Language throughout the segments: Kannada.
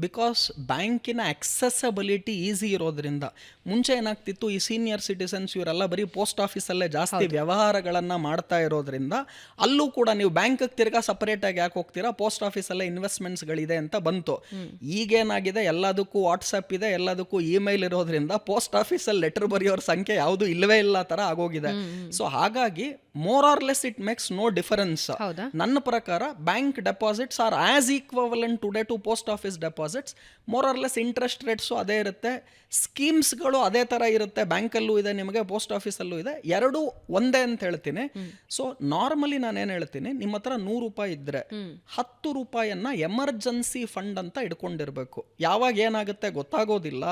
ಬಿಕಾಸ್ ಬ್ಯಾಂಕಿನ accessibility ಈಸಿ ಇರೋದ್ರಿಂದ. ಮುಂಚೆ ಏನಾಗ್ತಿತ್ತು, ಈ ಸೀನಿಯರ್ ಸಿಟಿಸನ್ಸ್ ಇವರೆಲ್ಲ ಬರೀ ಪೋಸ್ಟ್ ಆಫೀಸಲ್ಲೇ ಜಾಸ್ತಿ ವ್ಯವಹಾರಗಳನ್ನು ಮಾಡ್ತಾ ಇರೋದ್ರಿಂದ ಅಲ್ಲೂ ಕೂಡ ನೀವು ಬ್ಯಾಂಕ್ಗೆ ತಿರ್ಗಾ ಸಪರೇಟಾಗಿ ಯಾಕೆ ಹೋಗ್ತೀರಾ, ಪೋಸ್ಟ್ ಆಫೀಸಲ್ಲೇ ಇನ್ವೆಸ್ಟ್ಮೆಂಟ್ಸ್ಗಳಿದೆ ಅಂತ ಬಂತು. ಈಗೇನಾಗಿದೆ, ಎಲ್ಲದಕ್ಕೂ ವಾಟ್ಸಪ್ ಇದೆ, ಎಲ್ಲದಕ್ಕೂ ಇಮೇಲ್ ಇರೋದ್ರಿಂದ ಪೋಸ್ಟ್ ಆಫೀಸಲ್ಲಿ ಲೆಟರ್ ಬರೆಯೋರ ಸಂಖ್ಯೆ ಯಾವುದು ಇಲ್ಲವೇ ಇಲ್ಲ ಥರ ಆಗೋಗಿದೆ. ಸೊ ಹಾಗಾಗಿ more or less it makes no difference. ನನ್ನ ಪ್ರಕಾರ bank deposits are as equivalent today to post office deposits. More or less interest rates ಅದೇ ಇರುತ್ತೆ, ಸ್ಕೀಮ್ಸ್ಗಳು ಅದೇ ಥರ ಇರುತ್ತೆ. ಬ್ಯಾಂಕಲ್ಲೂ ಇದೆ ನಿಮಗೆ, ಪೋಸ್ಟ್ ಆಫೀಸಲ್ಲೂ ಇದೆ, ಎರಡೂ ಒಂದೇ ಅಂತ ಹೇಳ್ತೀನಿ. ಸೊ ನಾರ್ಮಲಿ ನಾನೇನು ಹೇಳ್ತೀನಿ, ನಿಮ್ಮ ಹತ್ರ 100 ರೂಪಾಯಿ ಇದ್ದರೆ 10 ರೂಪಾಯಿಯನ್ನ ಎಮರ್ಜೆನ್ಸಿ ಫಂಡ್ ಅಂತ ಇಟ್ಕೊಂಡಿರ್ಬೇಕು. ಯಾವಾಗ ಏನಾಗುತ್ತೆ ಗೊತ್ತಾಗೋದಿಲ್ಲ.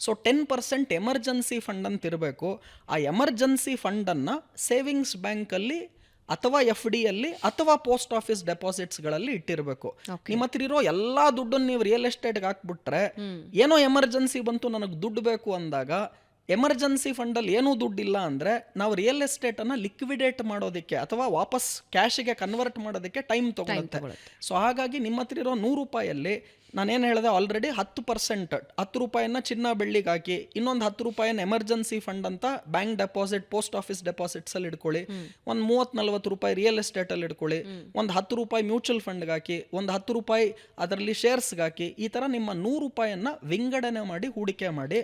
ಸೊ 10% ಎಮರ್ಜೆನ್ಸಿ ಫಂಡ್ ಅಂತ ಇರಬೇಕು. ಆ ಎಮರ್ಜೆನ್ಸಿ ಫಂಡನ್ನು ಸೇವಿಂಗ್ಸ್ ಬ್ಯಾಂಕಲ್ಲಿ ಅಥವಾ FD ಅಲ್ಲಿ ಅಥವಾ ಪೋಸ್ಟ್ ಆಫೀಸ್ ಡೆಪಾಸಿಟ್ಸ್ಗಳಲ್ಲಿ ಇಟ್ಟಿರಬೇಕು. ನಿಮ್ಮ ಹತ್ರ ಇರೋ ಎಲ್ಲಾ ದುಡ್ಡನ್ನು ನೀವು ರಿಯಲ್ ಎಸ್ಟೇಟ್ಗೆ ಹಾಕ್ಬಿಟ್ರೆ, ಏನೋ ಎಮರ್ಜೆನ್ಸಿ ಬಂತು ನನಗೆ ದುಡ್ಡು ಬೇಕು ಅಂದಾಗ, ಎಮರ್ಜೆನ್ಸಿ ಫಂಡಲ್ಲಿ ಏನೂ ದುಡ್ಡಿಲ್ಲ ಅಂದರೆ ನಾವು ರಿಯಲ್ ಎಸ್ಟೇಟನ್ನು ಲಿಕ್ವಿಡೇಟ್ ಮಾಡೋದಕ್ಕೆ ಅಥವಾ ವಾಪಸ್ ಕ್ಯಾಶಿಗೆ ಕನ್ವರ್ಟ್ ಮಾಡೋದಕ್ಕೆ ಟೈಮ್ ತೊಗೊಳುತ್ತೆ. ಸೊ ಹಾಗಾಗಿ ನಿಮ್ಮ ಹತ್ರ ಇರೋ 100 ರೂಪಾಯಲ್ಲಿ ನಾನೇನು ಹೇಳಿದೆ ಆಲ್ರೆಡಿ 10%, 10 ರೂಪಾಯಿನ ಚಿನ್ನ ಬೆಳ್ಳಿಗೆ ಹಾಕಿ, ಇನ್ನೊಂದು 10 ರೂಪಾಯಿನ ಎಮರ್ಜೆನ್ಸಿ ಫಂಡ್ ಅಂತ ಬ್ಯಾಂಕ್ ಡೆಪಾಸಿಟ್, ಪೋಸ್ಟ್ ಆಫೀಸ್ ಡೆಪಾಸಿಟ್ಸಲ್ಲಿ ಇಟ್ಕೊಳ್ಳಿ, ಒಂದು 30-40 ರೂಪಾಯಿ ರಿಯಲ್ ಎಸ್ಟೇಟಲ್ಲಿ ಇಟ್ಕೊಳ್ಳಿ, ಒಂದು 10 ರೂಪಾಯಿ ಮ್ಯೂಚುವಲ್ ಫಂಡ್ಗೆ ಹಾಕಿ, ಒಂದು 10 ರೂಪಾಯಿ ಅದರಲ್ಲಿ ಶೇರ್ಸ್ಗೆ ಹಾಕಿ. ಈ ಥರ ನಿಮ್ಮ 100 ರೂಪಾಯಿಯನ್ನು ವಿಂಗಡಣೆ ಮಾಡಿ ಹೂಡಿಕೆ ಮಾಡಿ.